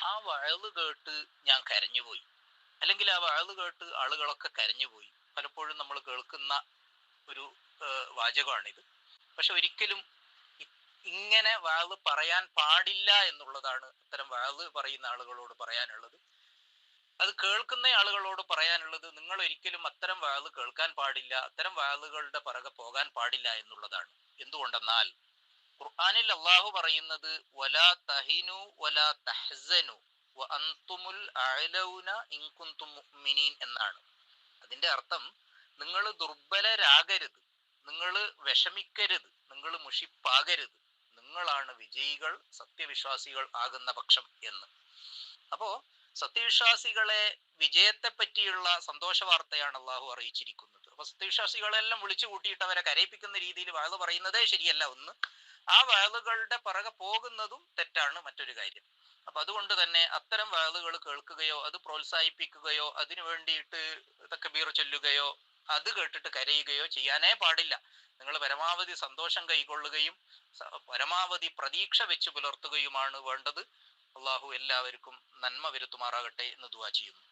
ആ വഅള് കേട്ട് ഞാൻ കരഞ്ഞുപോയി, അല്ലെങ്കിൽ ആ വഅള് കേട്ട് ആളുകളൊക്കെ കരഞ്ഞുപോയി. പലപ്പോഴും നമ്മൾ കേൾക്കുന്ന ഒരു വാചകമാണിത്. പക്ഷെ ഒരിക്കലും ഇങ്ങനെ വഅള് പറയാൻ പാടില്ല എന്നുള്ളതാണ് അത്തരം വഅള് പറയുന്ന ആളുകളോട് പറയാനുള്ളത്. അത് കേൾക്കുന്ന ആളുകളോട് പറയാനുള്ളത്, നിങ്ങൾ ഒരിക്കലും അത്തരം വഅള് കേൾക്കാൻ പാടില്ല, അത്തരം വഅളുകളുടെ പിറകെ പോകാൻ പാടില്ല എന്നുള്ളതാണ്. എന്തുകൊണ്ടെന്നാൽ ഖുർആനിൽ അള്ളാഹു പറയുന്നത് വലാ തഹിനു വലാ തഹ്സനു വ അൻതുമുൽ അഅലൗന ഇൻ കുൻതും മുഅ്മിനീൻ എന്നാണ്. അതിന്റെ അർത്ഥം, നിങ്ങൾ ദുർബലരാകരുത്, നിങ്ങൾ വിഷമിക്കരുത്, നിങ്ങൾ മുഷിപ്പാകരുത്, നിങ്ങളാണ് വിജയികൾ, സത്യവിശ്വാസികൾ ആകുന്ന പക്ഷം എന്ന്. അപ്പോ സത്യവിശ്വാസികളെ വിജയത്തെ പറ്റിയുള്ള സന്തോഷ വാർത്തയാണ് അള്ളാഹു അറിയിച്ചിരിക്കുന്നത്. അപ്പൊ സത്യവിശ്വാസികളെല്ലാം വിളിച്ചു കൂട്ടിയിട്ട് അവരെ കരയിപ്പിക്കുന്ന രീതിയിൽ വഅള് പറയുന്നതേ ശരിയല്ല ഒന്ന്. ആ വഅളുകളുടെ പിറകെ പോകുന്നതും തെറ്റാണ് മറ്റൊരു കാര്യം. അപ്പൊ അതുകൊണ്ട് തന്നെ അത്തരം വഅളുകൾ കേൾക്കുകയോ അത് പ്രോത്സാഹിപ്പിക്കുകയോ അതിനു വേണ്ടിയിട്ട് തക്ബീർ ചൊല്ലുകയോ അത് കേട്ടിട്ട് കരയുകയോ ചെയ്യാനേ പാടില്ല. നിങ്ങൾ പരമാവധി സന്തോഷം കൈക്കൊള്ളുകയും പരമാവധി പ്രതീക്ഷ വെച്ച് പുലർത്തുകയുമാണ് വേണ്ടത്. അള്ളാഹു എല്ലാവർക്കും നന്മ വരുത്തുമാറാകട്ടെ എന്ന് ദുആ ചെയ്യുന്നു.